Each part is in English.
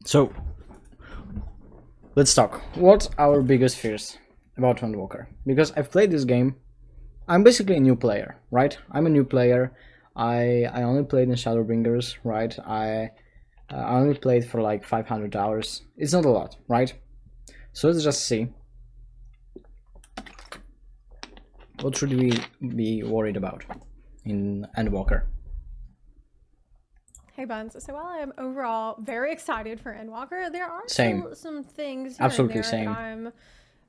So let's talk. What are our biggest fears about Endwalker? Because I've played this game. I'm basically a new player, right? I'm a new player. I only played in Shadowbringers, right? I only played for like 500 hours. It's not a lot, right? So let's just see. What should we be worried about in Endwalker? Hey Buns, so while I'm overall very excited for Endwalker, there are Same. still some things here and Absolutely there that same. I'm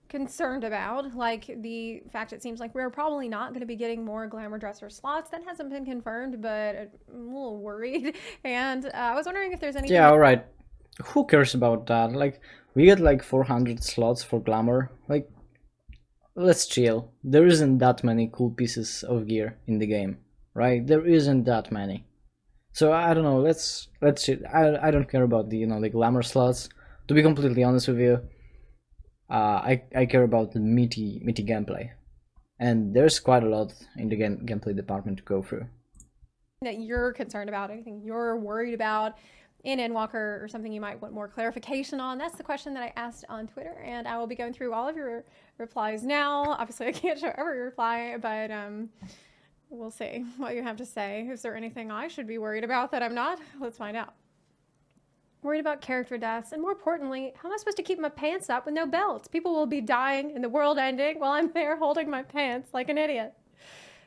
concerned about, like the fact it seems like we're probably not going to be getting more glamour dresser slots. That hasn't been confirmed, but I'm a little worried. And I was wondering if there's anything Yeah, that alright. Who cares about that? Like, we get like 400 slots for glamour. Like, let's chill. There isn't that many cool pieces of gear in the game, right? There isn't that many. So I don't know. Let's chill. I don't care about the the glamour slots. To be completely honest with you, I care about the meaty gameplay, and there's quite a lot in the gameplay department to go through. that you're concerned about, anything you're worried about in Endwalker, or something you might want more clarification on. That's the question that I asked on Twitter, and I will be going through all of your replies now. Obviously, I can't show every reply, but we'll see what you have to say. Is there anything I should be worried about that I'm not? Let's find out. Worried about character deaths, and more importantly, how am I supposed to keep my pants up with no belts? People will be dying and the world ending while I'm there holding my pants like an idiot.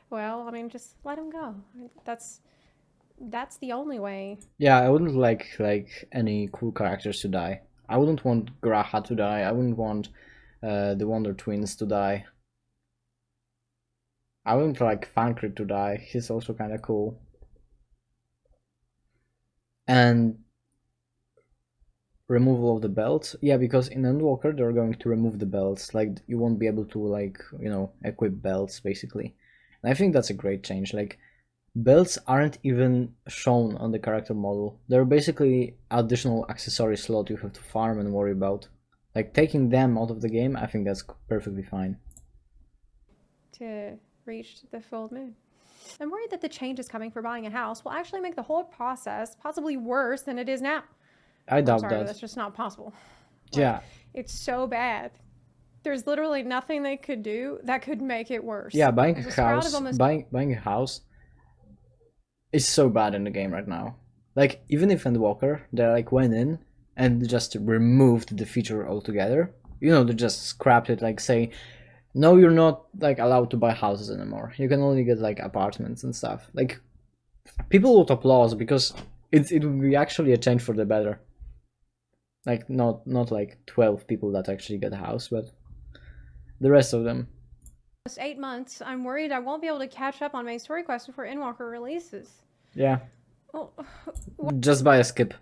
Well, I mean, just let them go. That's the only way. Yeah, I wouldn't like any cool characters to die. I wouldn't want Graha to die. I wouldn't want the Wonder Twins to die. I wouldn't like Fankrit to die. He's also kind of cool. And removal of the belts, yeah, because in Endwalker they're going to remove the belts. Like, you won't be able to like equip belts basically. And I think that's a great change. Like, belts aren't even shown on the character model. They're basically additional accessory slot you have to farm and worry about. Like, taking them out of the game, I think that's perfectly fine. To reach the full moon. I'm worried that the changes coming for buying a house will actually make the whole process possibly worse than it is now. I I'm doubt sorry, but that. that's just not possible. Like, Yeah, it's so bad. There's literally nothing they could do that could make it worse. yeah, buying There's a a sprout of house, almost buying a house is so bad in the game right now. Like, even if Endwalker, they like went in and just removed the feature altogether. They just scrapped it. Like, say, no, you're not like allowed to buy houses anymore. You can only get like apartments and stuff. Like, people would applaud because it would be actually a change for the better. Like, not like 12 people that actually get a house, but the rest of them. 8 months. I'm worried I won't be able to catch up on main story quests before Endwalker releases. Yeah, Oh, just buy a skip,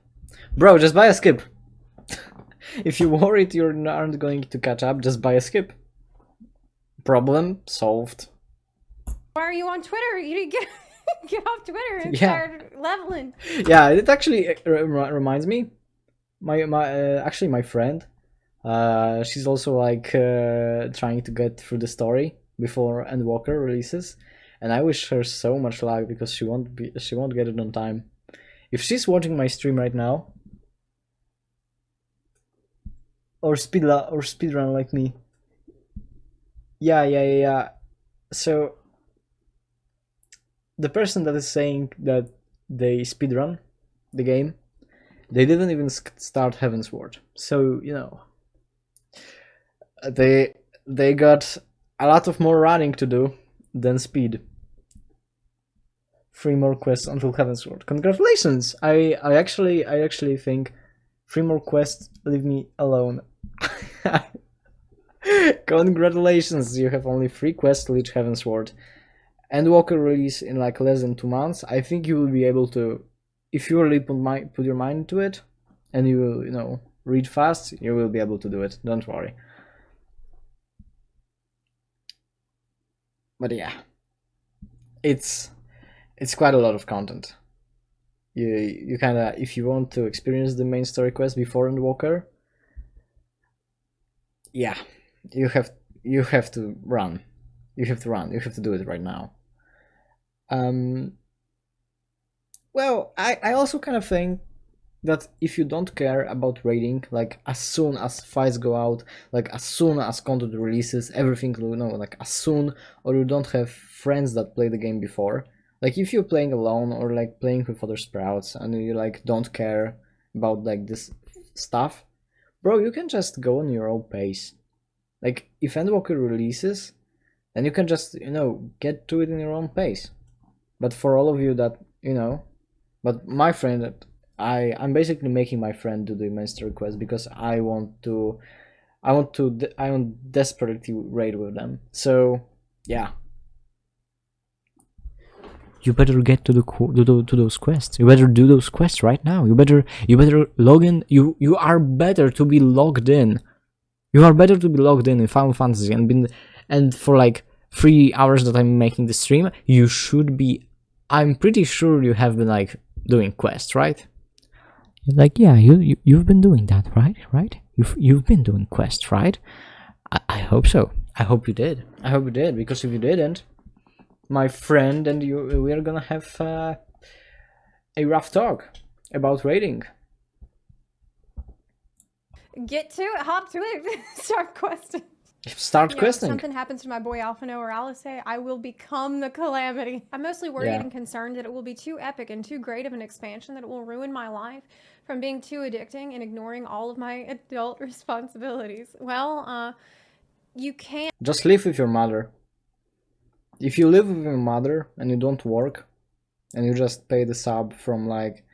bro. Just buy a skip. If you're worried you aren't going to catch up, just buy a skip. Problem solved. why are you on Twitter? You need to get off Twitter and Yeah. start leveling. Yeah, it actually reminds me. My friend, she's also like trying to get through the story before Endwalker releases, and I wish her so much luck because she won't get it on time. If she's watching my stream right now, or speedrun like me, yeah. So the person that is saying that they speedrun the game, they didn't even start Heavensward. So they got a lot of more running to do than speed. 3 more quests until Heavensward. Congratulations! I actually think 3 more quests. Leave me alone. Congratulations! You have only 3 quests to reach Heavensward. Endwalker release in like less than 2 months. I think you will be able to, if you really put your mind into it, and you will read fast, you will be able to do it. Don't worry. But yeah, it's quite a lot of content. You kind of, if you want to experience the main story quest before Endwalker, yeah, you have to run. You have to do it right now. Well, I also kind of think that if you don't care about raiding, like as soon as fights go out, like as soon as content releases, everything, like as soon, or you don't have friends that play the game before, like if you're playing alone or like playing with other sprouts and you like don't care about like this stuff, bro, you can just go on your own pace. Like if Endwalker releases, then you can just get to it in your own pace. But for all of you that but my friend, I'm basically making my friend do the master request because I want desperately raid with them. So yeah, you better get to those quests. You better do those quests right now. You better log in. You are better to be logged in. You are better to be logged in Final Fantasy and for like 3 hours that I'm making the stream, you should be. I'm pretty sure you have been like doing quests, right? You're like, yeah, you've been doing that, right? You've been doing quests, right? I hope so. I hope you did. I hope you did, because if you didn't, my friend and you, we are gonna have a rough talk about raiding. Get to it, hop to it, start questing. Start If questing. something happens to my boy Alphino or Alice, I will become the calamity. I'm mostly worried Yeah. and concerned that it will be too epic and too great of an expansion that it will ruin my life from being too addicting and ignoring all of my adult responsibilities. Well, you can't. Just live with your mother. If you live with your mother and you don't work, and you just pay the sub from like,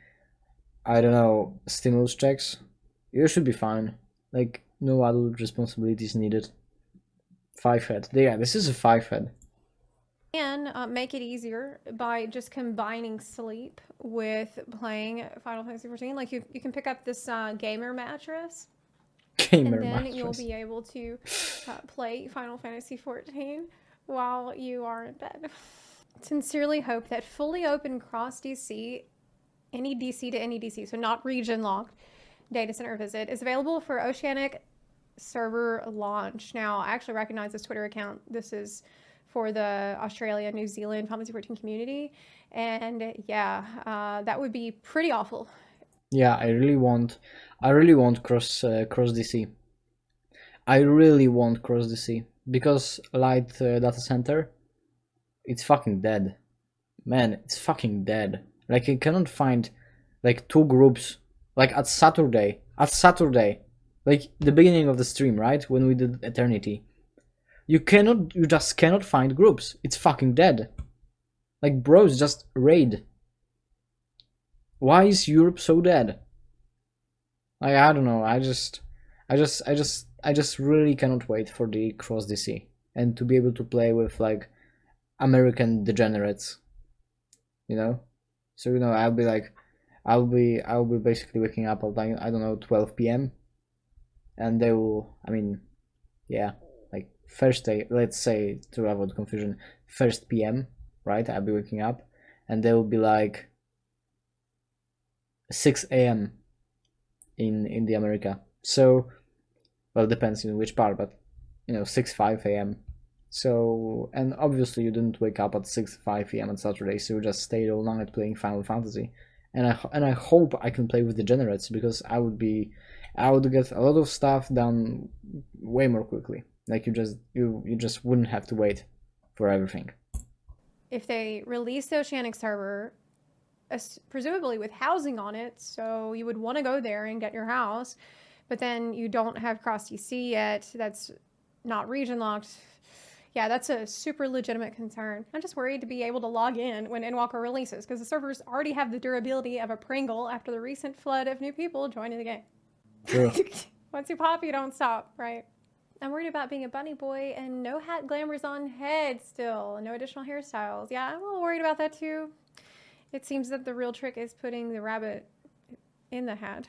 I don't know, stimulus checks, you should be fine. Like no adult responsibilities needed. 5 head. Yeah, this is a 5 head. Can make it easier by just combining sleep with playing Final Fantasy XIV. Like you can pick up this gamer mattress, Gamer and then mattress. you'll be able to play Final Fantasy XIV while you are in bed. Sincerely hope that fully open cross DC, any DC to any DC, so not region locked data center visit, is available for Oceanic server launch. Now, I actually recognize this Twitter account. This is for the Australia, New Zealand Final Fantasy 14 community. And yeah, that would be pretty awful. Yeah, I really want cross DC. I really want cross DC because Light Data Center, it's fucking dead. Man, it's fucking dead. Like I cannot find like two groups like at Saturday, like the beginning of the stream, right? When we did Eternity. You just cannot find groups. It's fucking dead. Like bros just raid. Why is Europe so dead? Like I don't know. I just really cannot wait for the cross DC and to be able to play with like American degenerates. So I'll be basically waking up at like I don't know 12 p.m. and they will. I mean, yeah, like first day. Let's say to avoid confusion, first p.m. Right? I'll be waking up, and they will be like 6 a.m. in the America. So, well, it depends in which part, but 6-5 a.m. So, and obviously you didn't wake up at 6-5 p.m. on Saturday, so you just stayed all night playing Final Fantasy. And I hope I can play with degenerates because I would get a lot of stuff done way more quickly. Like you just wouldn't have to wait for everything. If they release the Oceanic server, presumably with housing on it, so you would want to go there and get your house, but then you don't have cross DC yet, that's not region locked. Yeah, that's a super legitimate concern. I'm just worried to be able to log in when Endwalker releases, because the servers already have the durability of a Pringle after the recent flood of new people joining the game. True. Once you pop, you don't stop, right? I'm worried about being a bunny boy and no hat glamours on head still, no additional hairstyles. Yeah, I'm a little worried about that too. It seems that the real trick is putting the rabbit in the hat.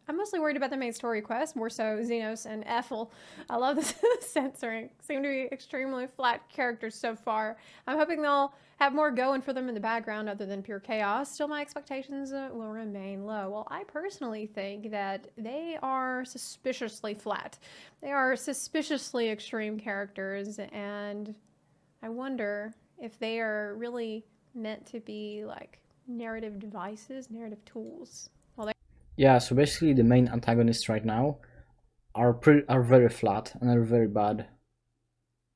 I'm mostly worried about the main story quest, more so Xenos and Ethel. I love the censoring. Seem to be extremely flat characters so far. I'm hoping they'll have more going for them in the background other than pure chaos. Still, my expectations will remain low. Well, I personally think that they are suspiciously flat. They are suspiciously extreme characters, and I wonder if they are really meant to be like narrative devices, narrative tools. Yeah, so basically the main antagonists right now are very flat and are very bad.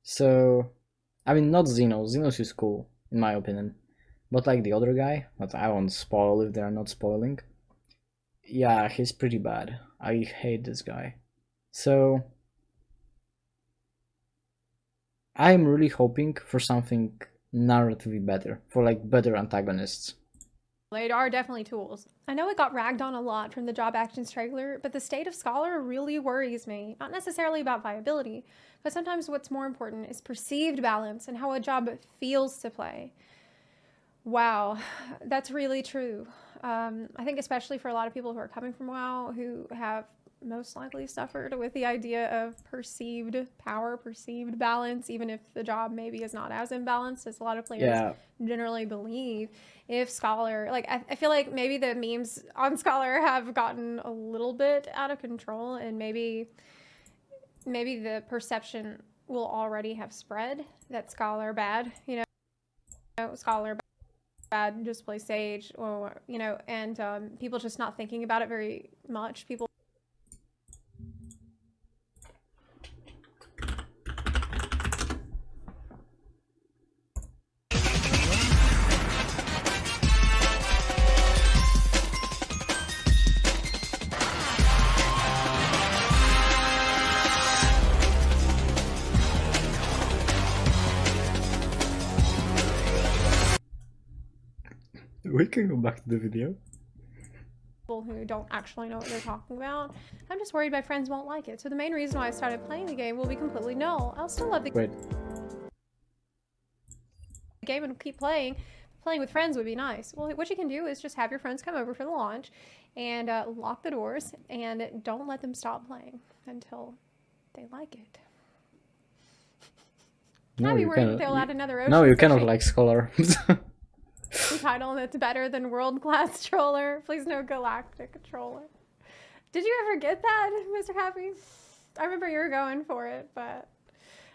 So, I mean, not Xenos. Xenos is cool, in my opinion. But like the other guy, that I won't spoil if they're not spoiling. Yeah, he's pretty bad. I hate this guy. So, I'm really hoping for something narratively better, for like better antagonists. They are definitely tools. I know it got ragged on a lot from the job actions trailer, but the state of Scholar really worries me. Not necessarily about viability, but sometimes what's more important is perceived balance and how a job feels to play. Wow, that's really true. I think especially for a lot of people who are coming from WoW who have most likely suffered with the idea of perceived power, perceived balance, even if the job maybe is not as imbalanced as a lot of players Yeah, generally believe. If Scholar, like, I feel like maybe the memes on Scholar have gotten a little bit out of control, and maybe the perception will already have spread that Scholar bad, Scholar bad, just play Sage, or and people just not thinking about it very much. People we can go back to the video. who don't actually know what they're talking about. I'm just worried my friends won't like it. So the main reason why I started playing the game will be completely null. I'll still love the Wait, game and keep playing. Playing with friends would be nice. Well, what you can do is just have your friends come over for the launch and lock the doors and don't let them stop playing until they like it. no, I'd be you worried that cannot. they'll add another ocean. No, you cannot like Scholar. Title that's better than World Class Troller. Please no Galactic Troller. Did you ever get that, Mr. Happy? I remember you were going for it, but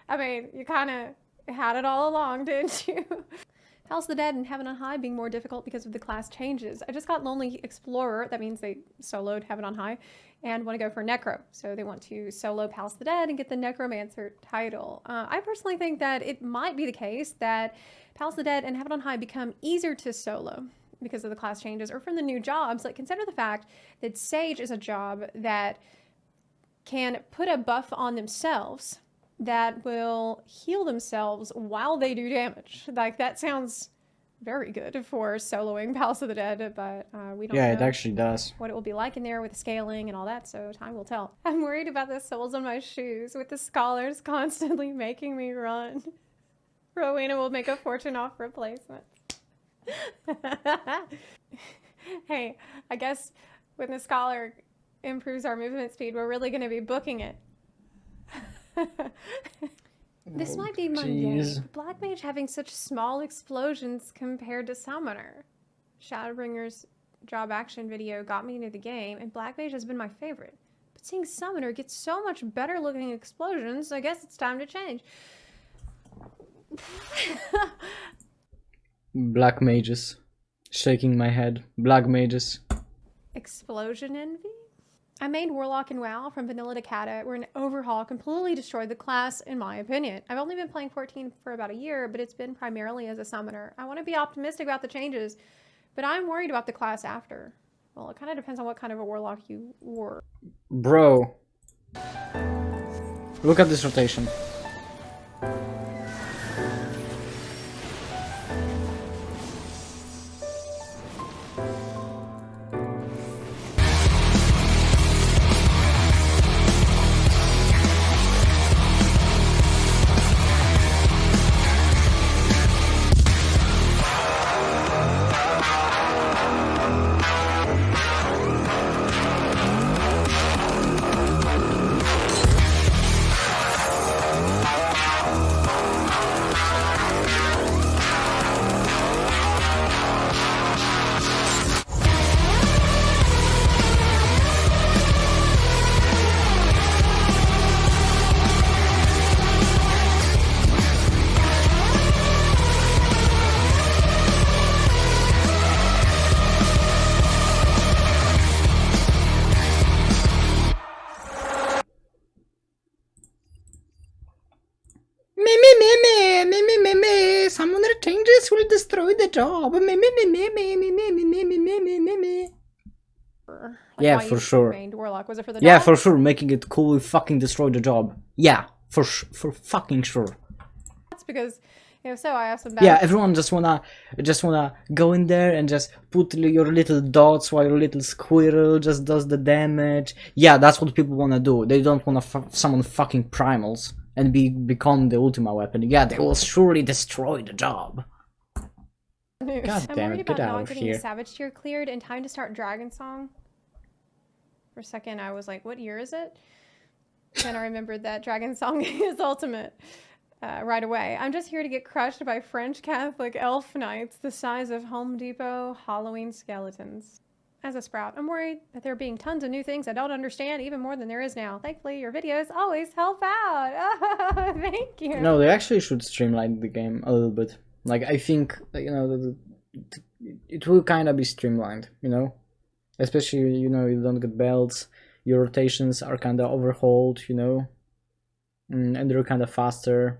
I mean, you kind of had it all along, didn't you? Palace of the Dead and Heaven on High being more difficult because of the class changes. I just got Lonely Explorer. That means they soloed Heaven on High and want to go for Necro. So they want to solo Palace of the Dead and get the Necromancer title. I personally think that it might be the case that Palace of the Dead and Heaven on High become easier to solo because of the class changes or from the new jobs. Like, consider the fact that Sage is a job that can put a buff on themselves that will heal themselves while they do damage. Like, that sounds very good for soloing Palace of the Dead, but we don't Yeah, know it actually does. what it will be like in there with the scaling and all that, so time will tell. I'm worried about the soles on my shoes with the scholars constantly making me run. Rowena will make a fortune off replacements. Hey, I guess when the scholar improves our movement speed, we're really going to be booking it. This might be mundane. Jeez. Black Mage having such small explosions compared to Summoner. Shadowbringer's job action video got me into the game, and Black Mage has been my favorite. But seeing Summoner get so much better looking explosions, I guess it's time to change. Black mages. Shaking my head. Black mages. Explosion envy? I made Warlock and WoW from vanilla to Kata, where an overhaul completely destroyed the class, in my opinion. I've only been playing 14 for about a year, but it's been primarily as a summoner. I want to be optimistic about the changes, but I'm worried about the class after. Well, it kind of depends on what kind of a Warlock you were. Bro. Look at this rotation. me. Some other changes will destroy the job. Like Yeah, why for you sure. remained Warlock? Was it for the Yeah, dog? for sure. Making it cool will fucking destroy the job. Yeah, for fucking sure. That's because, so I have some bad. Yeah, everyone just wanna go in there and just put your little dots while your little squirrel just does the damage. Yeah, that's what people wanna do. They don't wanna summon fucking primals and become the Ultima weapon. Yeah, they will surely destroy the job. News. God I'm damn worried it, get about out not of getting here. the Savage tier cleared in time to start Dragon Song. For a second, I was like, what year is it? Then I remembered that Dragon Song is ultimate right away. I'm just here to get crushed by French Catholic elf knights the size of Home Depot Halloween skeletons. As a Sprout, I'm worried that there are being tons of new things I don't understand, even more than there is now. Thankfully, your videos always help out. Oh, thank you. No, they actually should streamline the game a little bit. Like, I think, it will kind of be streamlined, Especially, you don't get belts, your rotations are kind of overhauled, and they're kind of faster.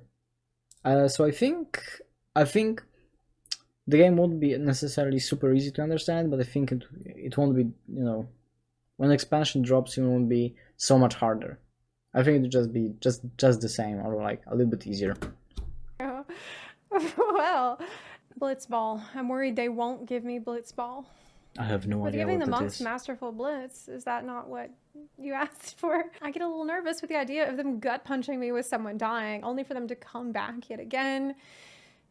So I think the game won't be necessarily super easy to understand, but I think it won't be, when expansion drops, it won't be so much harder. I think it'll just be just the same, or like a little bit easier. Well, Blitzball. I'm worried they won't give me Blitzball. I have no With idea giving what the that monks is. masterful blitz, is that not what you asked for? I get a little nervous with the idea of them gut punching me with someone dying, only for them to come back yet again.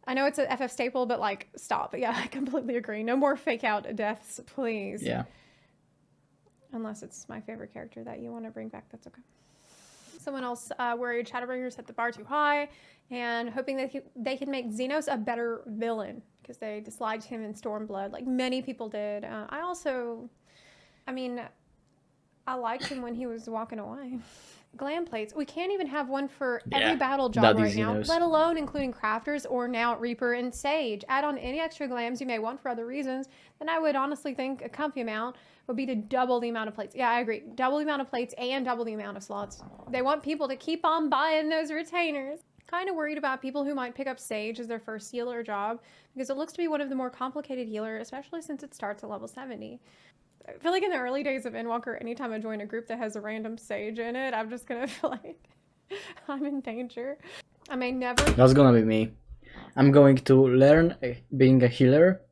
I know it's an FF staple, but like, stop. Yeah, I completely agree. No more fake out deaths, please. Yeah. Unless it's my favorite character that you want to bring back, that's okay. Someone else worried Shadowbringers set the bar too high and hoping that they could make Xenos a better villain because they disliked him in Stormblood, like many people did. I liked him when he was walking away. Glam plates. We can't even have one for every battle job right now, let alone including crafters or now Reaper and Sage. Add on any extra glams you may want for other reasons, then I would honestly think a comfy amount would be to double the amount of plates. Yeah, I agree. Double the amount of plates and double the amount of slots. They want people to keep on buying those retainers. Kind of worried about people who might pick up Sage as their first healer job because it looks to be one of the more complicated healers, especially since it starts at level 70. I feel like in the early days of Endwalker, anytime I join a group that has a random Sage in it, I'm just gonna feel like I'm in danger. I may never... That's gonna be me. I'm going to learn being a healer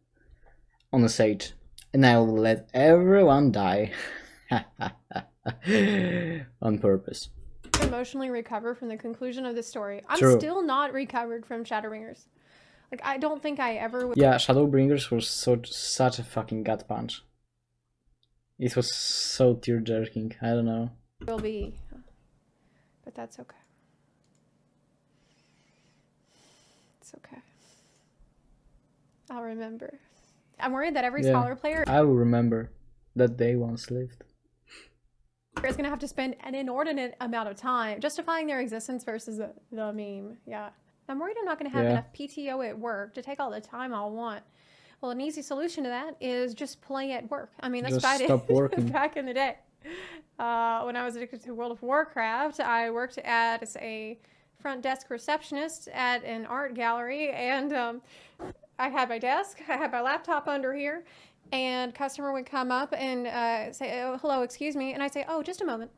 on a Sage. And I will let everyone die. On purpose. Emotionally recover from the conclusion of this story. I'm True. still not recovered from Shadowbringers. Like, I don't think I ever would. Yeah, Shadowbringers was such a fucking gut punch. It was so tear-jerking. I don't know. Will be, but that's okay. It's okay. I'll remember. I'm worried that every Scholar player I will remember that day once lived. is going to have to spend an inordinate amount of time justifying their existence versus the meme. Yeah. I'm worried I'm not going to have enough PTO at work to take all the time I'll want. Well, an easy solution to that is just play at work. I mean, that's Just about stop it. working. Back in the day. When I was addicted to World of Warcraft, I worked as a front desk receptionist at an art gallery, and I had my desk, I had my laptop under here, and customer would come up and say, oh, hello, excuse me, and I'd say, oh, just a moment,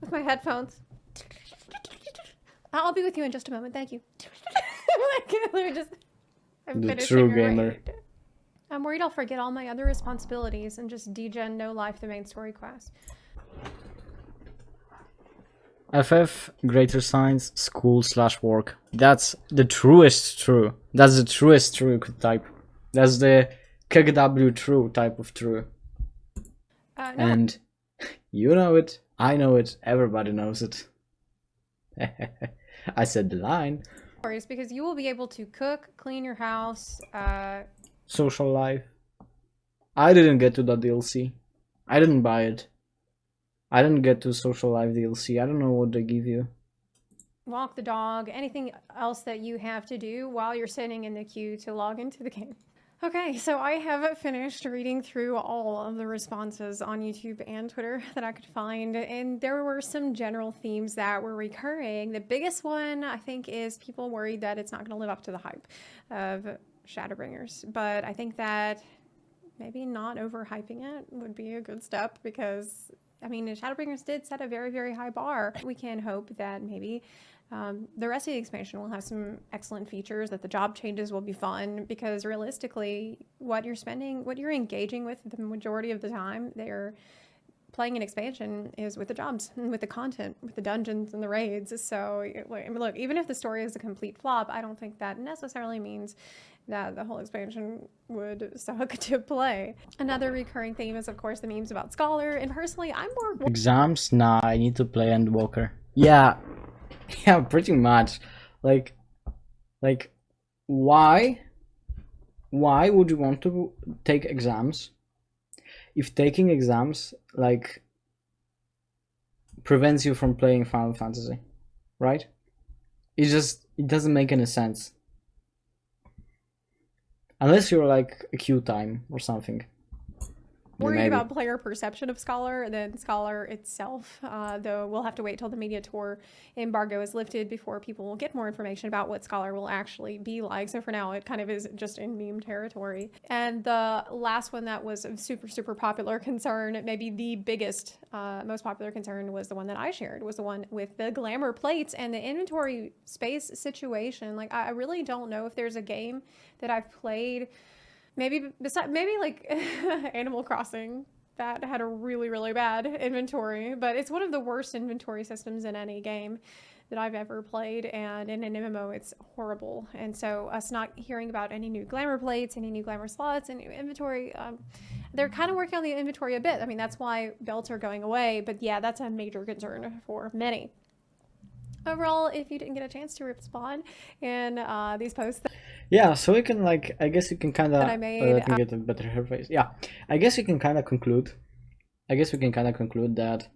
with my headphones. I'll be with you in just a moment, thank you. The true gamer. I'm worried I'll forget all my other responsibilities and just degen no life the main story quest. FF, greater science, school/work. That's the truest true. That's the truest true type. That's the KGW true type of true. No. And you know it, I know it, everybody knows it. I said the line. Because you will be able to cook, clean your house, Social life. I didn't get to that DLC. I didn't buy it. I didn't get to social life DLC. I don't know what they give you. Walk the dog, anything else that you have to do while you're sitting in the queue to log into the game. Okay, so I have finished reading through all of the responses on YouTube and Twitter that I could find, and there were some general themes that were recurring. The biggest one, I think, is people worried that it's not going to live up to the hype of Shadowbringers. But I think that maybe not overhyping it would be a good step because, I mean, Shadowbringers did set a very, very high bar. We can hope that maybe the rest of the expansion will have some excellent features, that the job changes will be fun, because realistically, what you're engaging with the majority of the time, they're playing an expansion is with the jobs and with the content, with the dungeons and the raids. So, look, even if the story is a complete flop, I don't think that necessarily means that the whole expansion would suck to play. Another recurring theme is, of course, the memes about Scholar, and personally, I'm more... Exams? Nah, I need to play Endwalker. Yeah, yeah, pretty much. Like, why? Why would you want to take exams if taking exams like prevents you from playing Final Fantasy, right? It doesn't make any sense. Unless you're like a queue time or something. worried about player perception of Scholar than Scholar itself, though we'll have to wait till the media tour embargo is lifted before people will get more information about what Scholar will actually be like. So for now, it kind of is just in meme territory. And the last one that was a super, super popular concern, maybe the biggest, most popular concern, was the one that I shared, was the one with the glamour plates and the inventory space situation. Like, I really don't know if there's a game that I've played, maybe like Animal Crossing, that had a really, really bad inventory, but it's one of the worst inventory systems in any game that I've ever played, and in an MMO it's horrible. And so us not hearing about any new glamour plates, any new glamour slots, any new inventory, they're kind of working on the inventory a bit. I mean, that's why belts are going away, but yeah, that's a major concern for many. Overall, if you didn't get a chance to respond in these posts, yeah, so we can like, I guess you can kind of, that I made, let me get a better interface. Yeah, I guess you can kind of conclude. I guess we can kind of conclude that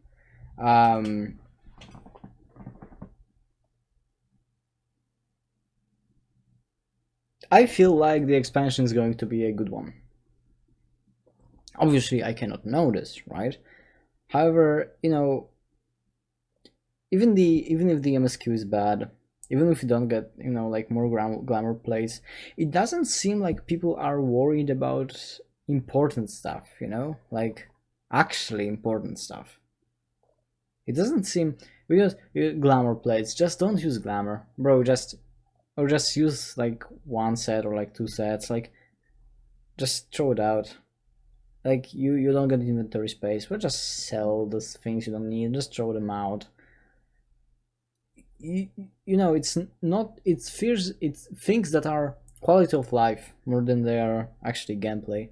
I feel like the expansion is going to be a good one. Obviously, I cannot know this, right? However, you know, even if the MSQ is bad, even if you don't get, you know, like more glamour plays, it doesn't seem like people are worried about important stuff, you know, like actually important stuff. It doesn't seem, because glamour plays, just don't use glamour, bro. Just use like one set or like two sets, like just throw it out. Like you don't get inventory space, but just sell those things you don't need, just throw them out. You know, it's not, it's things that are quality of life more than they are actually gameplay.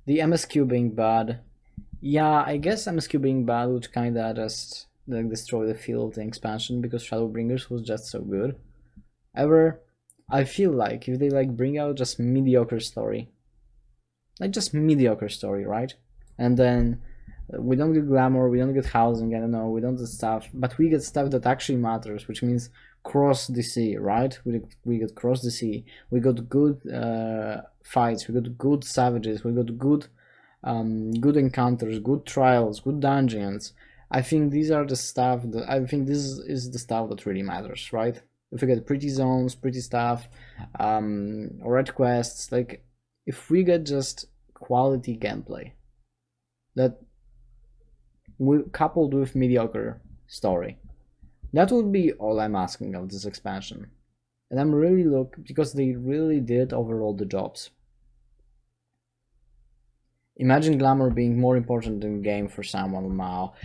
The MSQ being bad, yeah, I guess MSQ being bad would kinda just like destroy the feel of the expansion, because Shadowbringers was just so good. However, I feel like if they like bring out just mediocre story, like just mediocre story, right? And then we don't get glamour, we don't get housing, I don't know, we don't get stuff, but we get stuff that actually matters, which means cross the sea, right? We get cross the sea, we got good fights, we got good savages, we got good good encounters, good trials, good dungeons. I think these are the stuff that, I think this is the stuff that really matters, right? If we get pretty zones, pretty stuff, red quests, like if we get just quality gameplay that coupled with mediocre story, that would be all I'm asking of this expansion. And I'm really because they really did overall the jobs. Imagine glamour being more important than game for someone now.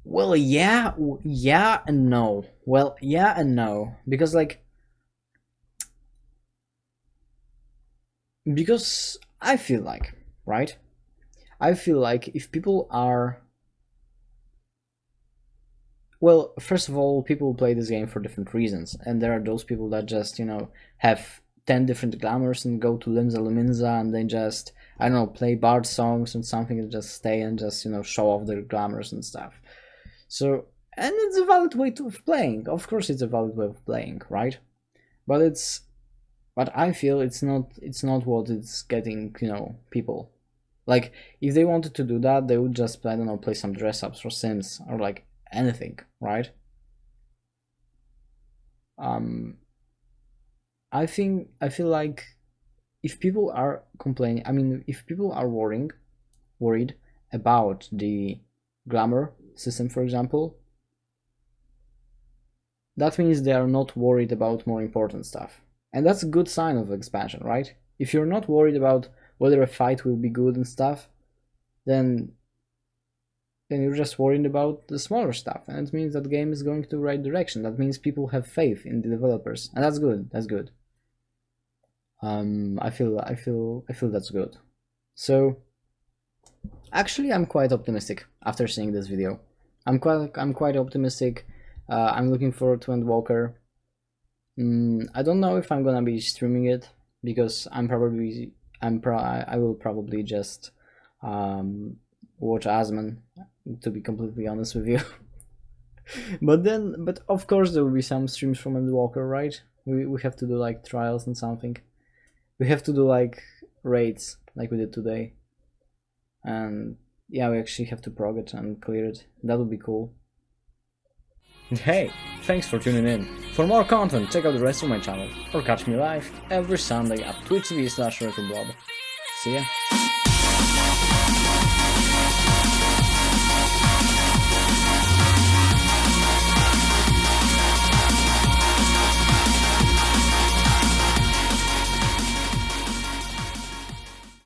Well, yeah and no. Well, yeah and no, because like, because I feel like, right? I feel like if people are, well, first of all, people play this game for different reasons, and there are those people that just, you know, have 10 different glamours and go to Limsa Luminza and then just, I don't know, play bard songs and something, and just stay and just, you know, show off their glamours and stuff. So, and it's a valid way of playing. Of course, it's a valid way of playing, right? But it's But I feel it's not what it's getting, people. Like, if they wanted to do that, they would just, I don't know, play some dress ups for Sims or like anything, right? I feel like if people are complaining, I mean, if people are worried about the glamour system, for example, that means they are not worried about more important stuff. And that's a good sign of expansion, right? If you're not worried about whether a fight will be good and stuff, then you're just worried about the smaller stuff, and it means that the game is going to the right direction. That means people have faith in the developers, and that's good. That's good. I feel that's good. So actually, I'm quite optimistic after seeing this video. I'm quite optimistic. I'm looking forward to Endwalker. I don't know if I'm gonna be streaming it because I will probably just watch Asman, to be completely honest with you. but of course there will be some streams from Endwalker, right? We have to do like trials and something. We have to do like raids like we did today. And yeah, we actually have to prog it and clear it. That would be cool. Hey, thanks for tuning in. For more content, check out the rest of my channel, or catch me live every Sunday at twitch.tv/retroblob. See ya!